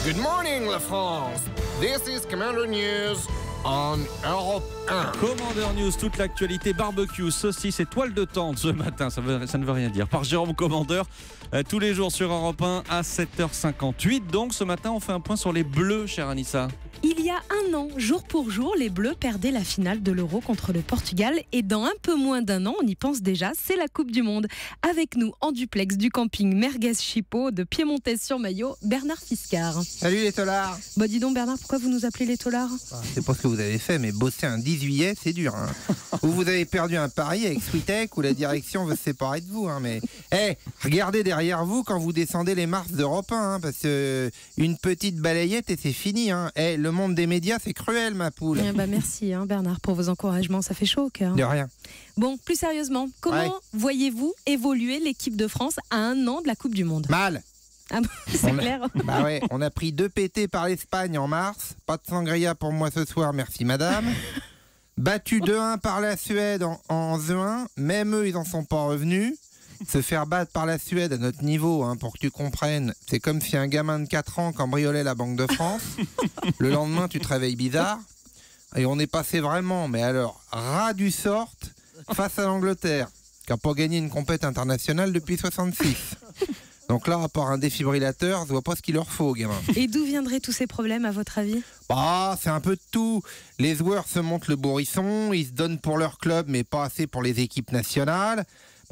Good morning, la France. This is Commander News on Europe 1. Commander News, toute l'actualité barbecue, saucisse et toile de tente ce matin, ça ne veut rien dire. Par Jérôme Commander, tous les jours sur Europe 1 à 7h58. Donc ce matin, on fait un point sur les Bleus, chère Anissa. Il y a un an, jour pour jour, les Bleus perdaient la finale de l'Euro contre le Portugal. Et dans un peu moins d'un an, on y pense déjà, c'est la Coupe du Monde. Avec nous, en duplex du camping Merguez Chipot de Piémontais-sur-Maillot, Bernard Fiscard. Salut les tolards. Bah dis donc Bernard, pourquoi vous nous appelez les tolards ? C'est pas ce que vous avez fait, mais bosser un 10 juillet, c'est dur. Ou vous avez perdu un pari avec Sweetech, ou la direction veut se séparer de vous. Mais regardez derrière vous quand vous descendez les marches d'Europe 1, parce que une petite balayette et c'est fini. Le monde des médias, c'est cruel, ma poule. Merci Bernard pour vos encouragements, ça fait chaud au cœur. De rien. Bon, plus sérieusement, comment voyez-vous évoluer l'équipe de France à un an de la Coupe du Monde ? Mal. Ah bon, c'est clair. On a pris 2 PT par l'Espagne en mars. Pas de sangria pour moi ce soir, merci madame. Battu 2-1 par la Suède en juin. Même eux, ils en sont pas revenus. Se faire battre par la Suède à notre niveau, pour que tu comprennes, c'est comme si un gamin de 4 ans cambriolait la Banque de France. Le lendemain, tu te réveilles bizarre. Et on est passé vraiment, mais alors, ras du sort face à l'Angleterre, qui n'a pas gagné une compète internationale depuis 66. Donc là, à part un défibrillateur, je vois pas ce qu'il leur faut, gamin. Et d'où viendraient tous ces problèmes, à votre avis ? C'est un peu de tout. Les joueurs se montent le bourrisson, ils se donnent pour leur club, mais pas assez pour les équipes nationales.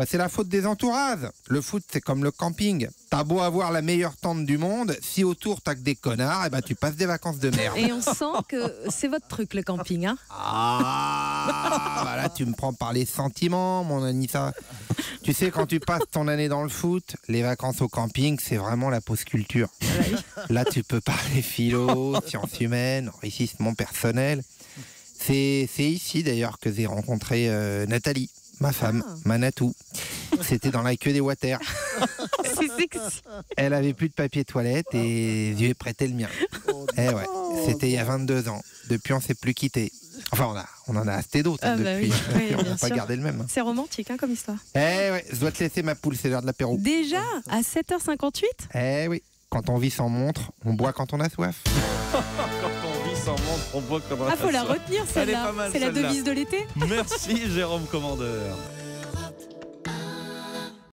C'est la faute des entourages. Le foot, c'est comme le camping. T'as beau avoir la meilleure tente du monde, si autour t'as que des connards, tu passes des vacances de merde. Et on sent que c'est votre truc, le camping, Là, tu me prends par les sentiments, mon Anissa. Tu sais, quand tu passes ton année dans le foot, les vacances au camping, c'est vraiment la pause culture. Là, tu peux parler philo, sciences humaines, enrichissement personnel. C'est ici, d'ailleurs, que j'ai rencontré Nathalie. Ma femme, Manatou. C'était dans la queue des water. C'est sexy. Elle avait plus de papier toilette et je lui ai prêté le mien. C'était il y a 22 ans. Depuis, on s'est plus quitté. Enfin, on en a assez d'autres depuis. On n'a pas gardé le même. C'est romantique comme histoire. Je dois te laisser ma poule, c'est l'heure de l'apéro. Déjà à 7h58 ? Oui. Quand on vit sans montre, on boit quand on a soif. Quand on vit sans montre, on boit comme un faut la retenir celle-là. Elle est pas mal, c'est la celle-là. devise de l'été. Merci Jérôme Commander.